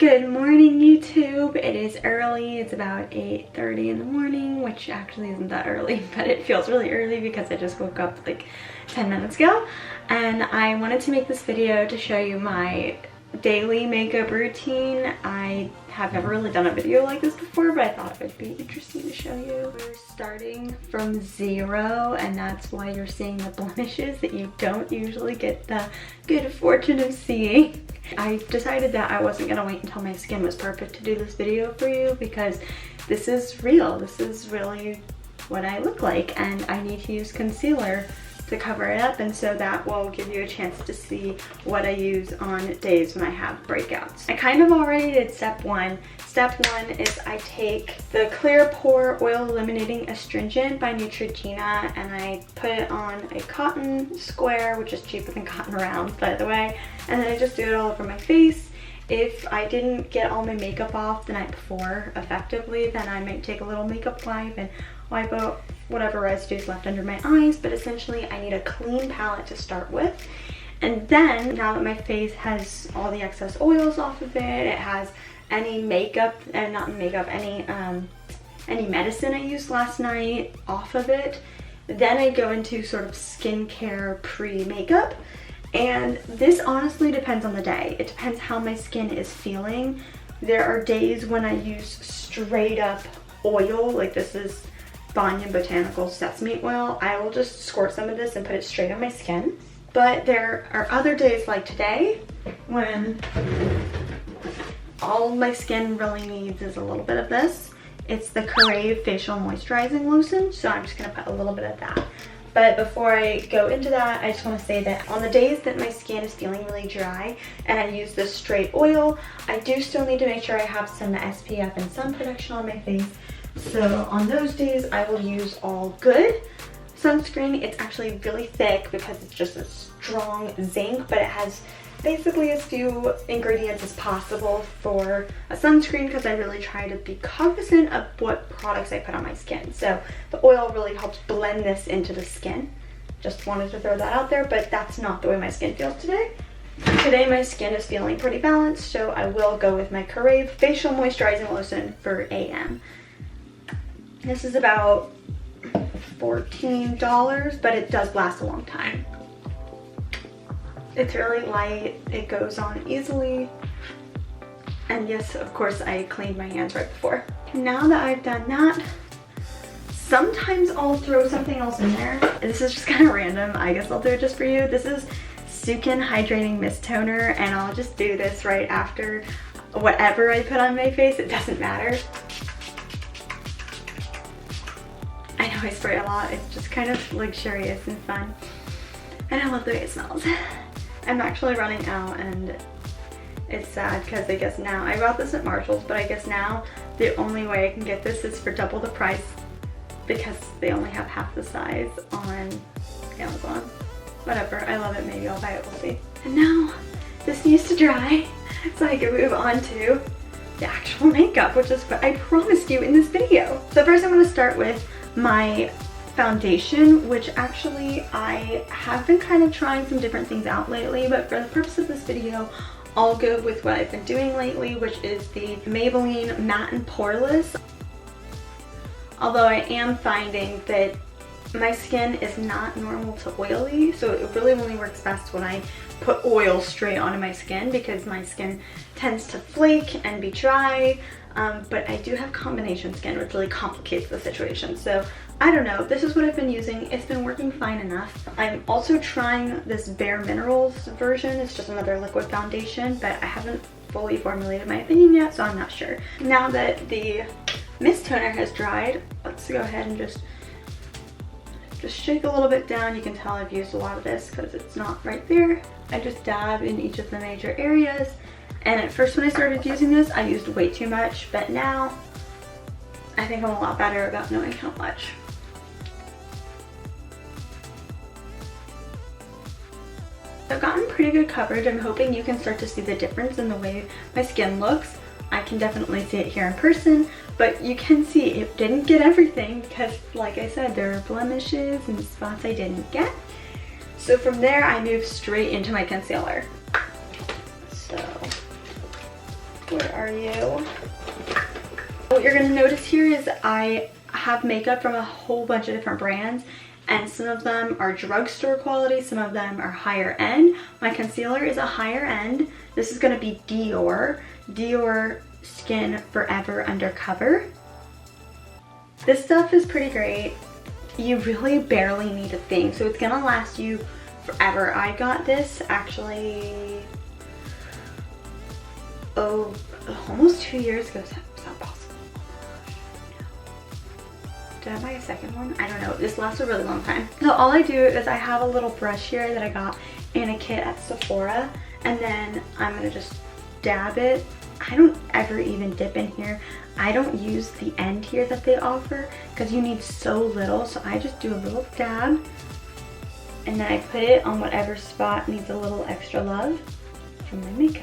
Good morning, YouTube. It is early. It's about 8:30 in the morning, which actually isn't that early, but it feels really early because I just woke up like 10 minutes ago. And I wanted to make this video to show you my daily makeup routine. I have never really done a video like this before, but I thought it would be interesting to show you. We're starting from 0, and that's why you're seeing the blemishes that you don't usually get the good fortune of seeing. I decided that I wasn't gonna wait until my skin was perfect to do this video for you because this is real. This is really what I look like, and I need to use concealer to cover it up, and so that will give you a chance to see what I use on days when I have breakouts. I kind of already did step 1. Step 1 is I take the Clear Pore Oil Eliminating Astringent by Neutrogena and I put it on a cotton square, which is cheaper than cotton rounds, by the way, and then I just do it all over my face. If I didn't get all my makeup off the night before effectively, then I might take a little makeup wipe and wipe out whatever residue is left under my eyes, but essentially I need a clean palette to start with. And then, now that my face has all the excess oils off of it, it has any makeup, and not makeup, any medicine I used last night off of it, then I go into sort of skincare pre-makeup. And this honestly depends on the day. It depends how my skin is feeling. There are days when I use straight up oil, like this is Banyan Botanical Sesame Oil. I will just squirt some of this and put it straight on my skin. But there are other days like today when all my skin really needs is a little bit of this. It's the Crave Facial Moisturizing Lotion, so I'm just gonna put a little bit of that. But before I go into that, I just want to say that on the days that my skin is feeling really dry and I use this straight oil, I do still need to make sure I have some SPF and sun protection on my face. So on those days, I will use All Good sunscreen. It's actually really thick because it's just a strong zinc, but it has basically as few ingredients as possible for a sunscreen because I really try to be cognizant of what products I put on my skin. So the oil really helps blend this into the skin. Just wanted to throw that out there, but that's not the way my skin feels today. Today my skin is feeling pretty balanced, so I will go with my Crave Facial Moisturizing Lotion for AM. This is about $14, but it does last a long time. It's really light, it goes on easily, and yes, of course, I cleaned my hands right before. Now that I've done that, sometimes I'll throw something else in there. This is just kind of random. I guess I'll do it just for you. This is Sukin Hydrating Mist Toner, and I'll just do this right after whatever I put on my face. It doesn't matter. I know I spray a lot. It's just kind of luxurious and fun, and I love the way it smells. I'm actually running out, and it's sad because I guess now, I bought this at Marshall's, but I guess now the only way I can get this is for double the price because they only have half the size on Amazon. Whatever, I love it, maybe I'll buy it, we'll see. And now this needs to dry so I can move on to the actual makeup, which is what I promised you in this video. So first I'm going to start with my foundation, which actually I have been kind of trying some different things out lately, but for the purpose of this video, I'll go with what I've been doing lately, which is the Maybelline Matte and Poreless. Although I am finding that my skin is not normal to oily, so it really only works best when I put oil straight onto my skin because my skin tends to flake and be dry. But I do have combination skin, which really complicates the situation. So I don't know, this is what I've been using. It's been working fine enough. I'm also trying this Bare Minerals version. It's just another liquid foundation, but I haven't fully formulated my opinion yet, so I'm not sure. Now that the mist toner has dried, let's go ahead and just shake a little bit down. You can tell I've used a lot of this because it's not right there. I just dab in each of the major areas. And at first when I started using this, I used way too much, but now I think I'm a lot better about knowing how much. I've gotten pretty good coverage. I'm hoping you can start to see the difference in the way my skin looks. I can definitely see it here in person, but you can see it didn't get everything because, like I said, there are blemishes and spots I didn't get. So from there, I moved straight into my concealer. So Where are you? What you're gonna notice here is I have makeup from a whole bunch of different brands, and some of them are drugstore quality, some of them are higher end. My concealer is a higher end. This is gonna be Dior Skin Forever Undercover. This stuff is pretty great. You really barely need a thing, so it's gonna last you forever. I got this actually, almost 2 years ago. Is that possible? Did I buy a second one? I don't know. This lasts a really long time. So all I do is I have a little brush here that I got in a kit at Sephora, and then I'm gonna just dab it. I don't ever even dip in here. I don't use the end here that they offer because you need so little, so I just do a little dab, and then I put it on whatever spot needs a little extra love from my makeup.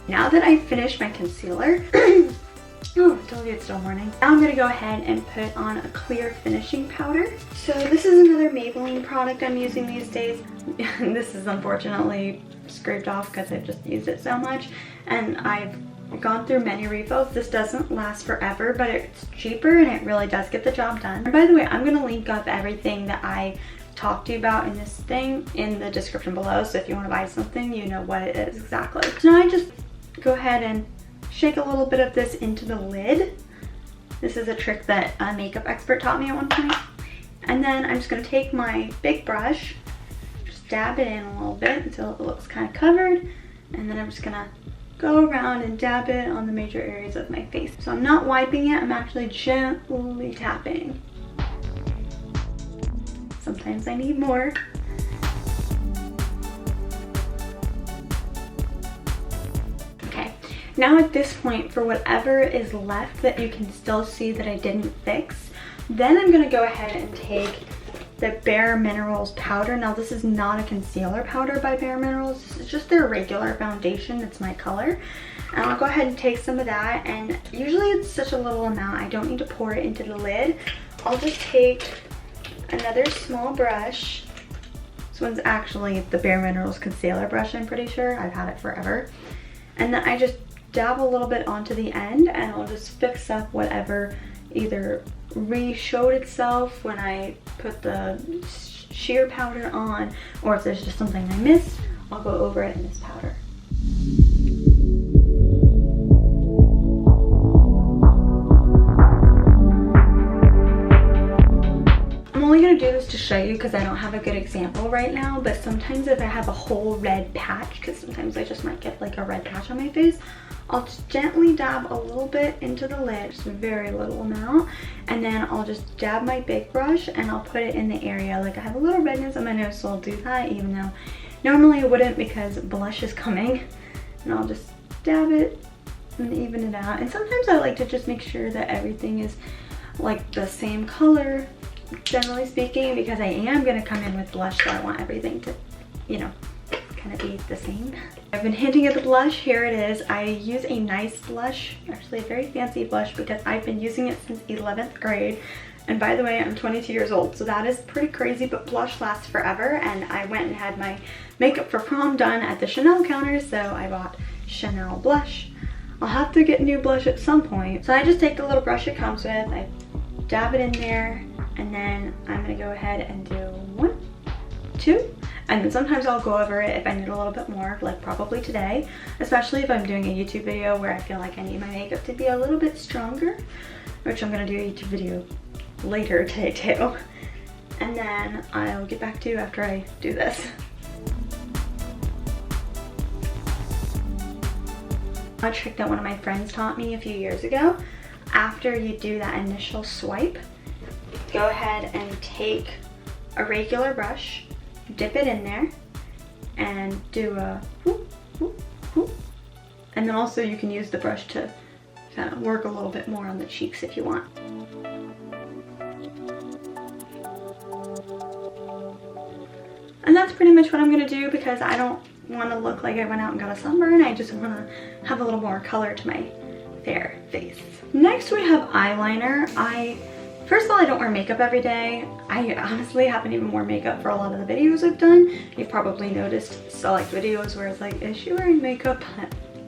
Now that I've finished my concealer, oh, I told you it's still morning. Now I'm gonna go ahead and put on a clear finishing powder. So this is another Maybelline product I'm using these days. This is unfortunately scraped off because I've just used it so much, and I've gone through many refills. This doesn't last forever, but it's cheaper and it really does get the job done. And by the way, I'm gonna link up everything that I talked to you about in this thing in the description below, so if you want to buy something, you know what it is exactly. So now I just go ahead and shake a little bit of this into the lid. This is a trick that a makeup expert taught me at one point. And then I'm just going to take my big brush, just dab it in a little bit until it looks kind of covered, and then I'm just going to go around and dab it on the major areas of my face. So I'm not wiping it, I'm actually gently tapping. Sometimes I need more. Now at this point, for whatever is left that you can still see that I didn't fix, then I'm gonna go ahead and take the Bare Minerals powder. Now this is not a concealer powder by Bare Minerals, this is just their regular foundation, it's my color. And I'll go ahead and take some of that, and usually it's such a little amount, I don't need to pour it into the lid. I'll just take another small brush. This one's actually the Bare Minerals concealer brush, I'm pretty sure, I've had it forever. And then I just dab a little bit onto the end, and I'll just fix up whatever either re-showed itself when I put the sheer powder on, or if there's just something I missed, I'll go over it in this powder. I'm only going to do this to show you because I don't have a good example right now, but sometimes if I have a whole red patch, because sometimes I just might get like a red patch on my face, I'll just gently dab a little bit into the lid, just a very little amount, and then I'll just dab my big brush and I'll put it in the area. Like I have a little redness on my nose, so I'll do that, even though normally I wouldn't because blush is coming. And I'll just dab it and even it out. And sometimes I like to just make sure that everything is like the same color, generally speaking, because I am going to come in with blush, so I want everything to, you know, kind of be the same. I've been hinting at the blush. Here it is. I use a nice blush, actually a very fancy blush, because I've been using it since 11th grade. And by the way, I'm 22 years old, so that is pretty crazy, but blush lasts forever. And I went and had my makeup for prom done at the Chanel counter, so I bought Chanel blush. I'll have to get new blush at some point. So I just take the little brush it comes with, I dab it in there, and then I'm gonna go ahead and do 1, 2, and then sometimes I'll go over it if I need a little bit more, like probably today, especially if I'm doing a YouTube video where I feel like I need my makeup to be a little bit stronger, which I'm gonna do a YouTube video later today too. And then I'll get back to you after I do this. A trick that one of my friends taught me a few years ago, after you do that initial swipe, go ahead and take a regular brush, dip it in there, and do a whoop, whoop, whoop. And then also you can use the brush to kind of work a little bit more on the cheeks if you want. And that's pretty much what I'm gonna do because I don't want to look like I went out and got a sunburn. I just want to have a little more color to my fair face. Next we have eyeliner. First of all, I don't wear makeup every day. I honestly haven't even worn makeup for a lot of the videos I've done. You've probably noticed select videos where it's like, is she wearing makeup?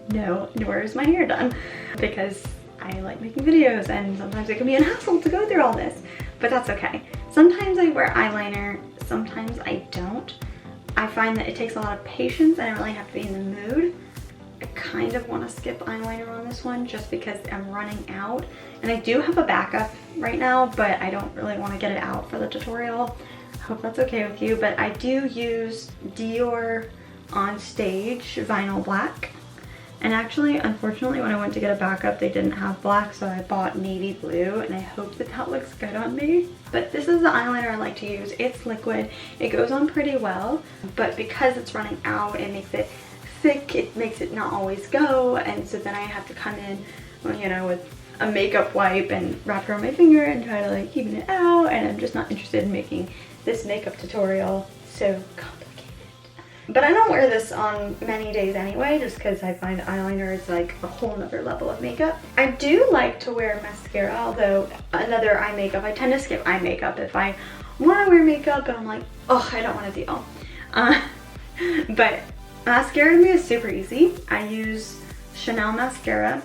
No, nor is my hair done. Because I like making videos and sometimes it can be a hassle to go through all this. But that's okay. Sometimes I wear eyeliner, sometimes I don't. I find that it takes a lot of patience and I really have to be in the mood. I kind of want to skip eyeliner on this one just because I'm running out. And I do have a backup right now, but I don't really want to get it out for the tutorial. I hope that's okay with you, but I do use Dior On Stage Vinyl Black. And actually, unfortunately, when I went to get a backup, they didn't have black, so I bought navy blue, and I hope that that looks good on me. But this is the eyeliner I like to use. It's liquid. It goes on pretty well, but because it's running out, it makes it thick. It makes it not always go, and so then I have to come in, you know, with a makeup wipe and wrap it around my finger and try to like even it out, and I'm just not interested in making this makeup tutorial so complicated. But I don't wear this on many days anyway, just because I find eyeliner is like a whole nother level of makeup. I do like to wear mascara, although another eye makeup. I tend to skip eye makeup if I want to wear makeup and I'm like, oh, I don't want to deal. But mascara to me is super easy. I use Chanel mascara.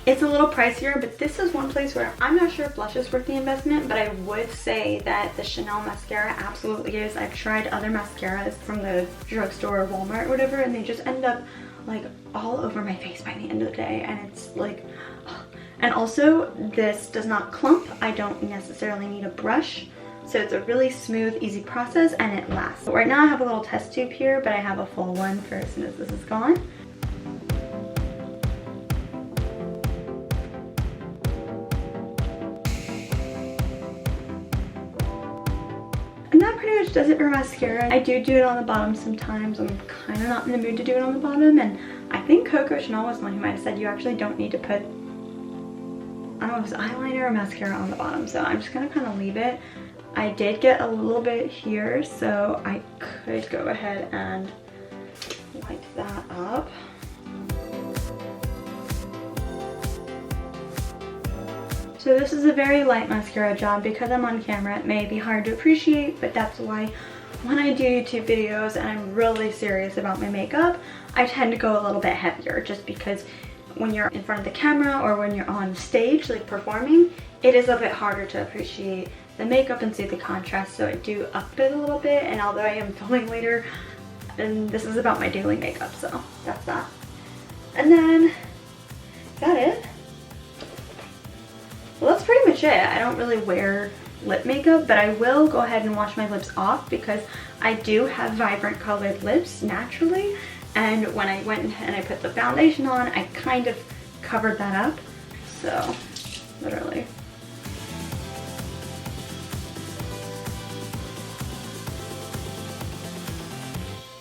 It's a little pricier, but this is one place where I'm not sure if blush is worth the investment, but I would say that the Chanel mascara absolutely is. I've tried other mascaras from the drugstore or Walmart or whatever, and they just end up like all over my face by the end of the day, and it's like, ugh. And also this does not clump. I don't necessarily need a brush, so it's a really smooth, easy process, and it lasts. Right now I have a little test tube here, but I have a full one for as soon as this is gone. Does it for mascara. I do it on the bottom sometimes. I'm kind of not in the mood to do it on the bottom, and I think Coco Chanel was the one who might have said you actually don't need to put, I don't know if it was eyeliner or mascara on the bottom, so I'm just gonna kind of leave it. I did get a little bit here, so I could go ahead and wipe that up. So this is a very light mascara job. Because I'm on camera, it may be hard to appreciate, but that's why when I do YouTube videos and I'm really serious about my makeup, I tend to go a little bit heavier, just because when you're in front of the camera or when you're on stage, like performing, it is a bit harder to appreciate the makeup and see the contrast, so I do up it a little bit. And although I am filming later, and this is about my daily makeup, so that's that. And then, is that it? Well, that's pretty much it. I don't really wear lip makeup, but I will go ahead and wash my lips off because I do have vibrant colored lips naturally. And when I went and I put the foundation on, I kind of covered that up. So, literally.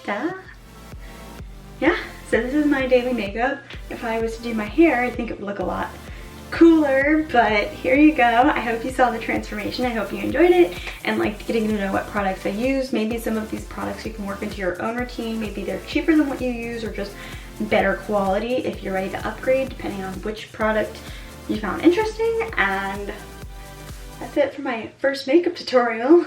Ta-da! Yeah, so this is my daily makeup. If I was to do my hair, I think it would look a lot cooler, but here you go. I hope you saw the transformation. I hope you enjoyed it and liked getting to know what products I use. Maybe some of these products you can work into your own routine. Maybe they're cheaper than what you use or just better quality if you're ready to upgrade, depending on which product you found interesting. And that's it for my first makeup tutorial.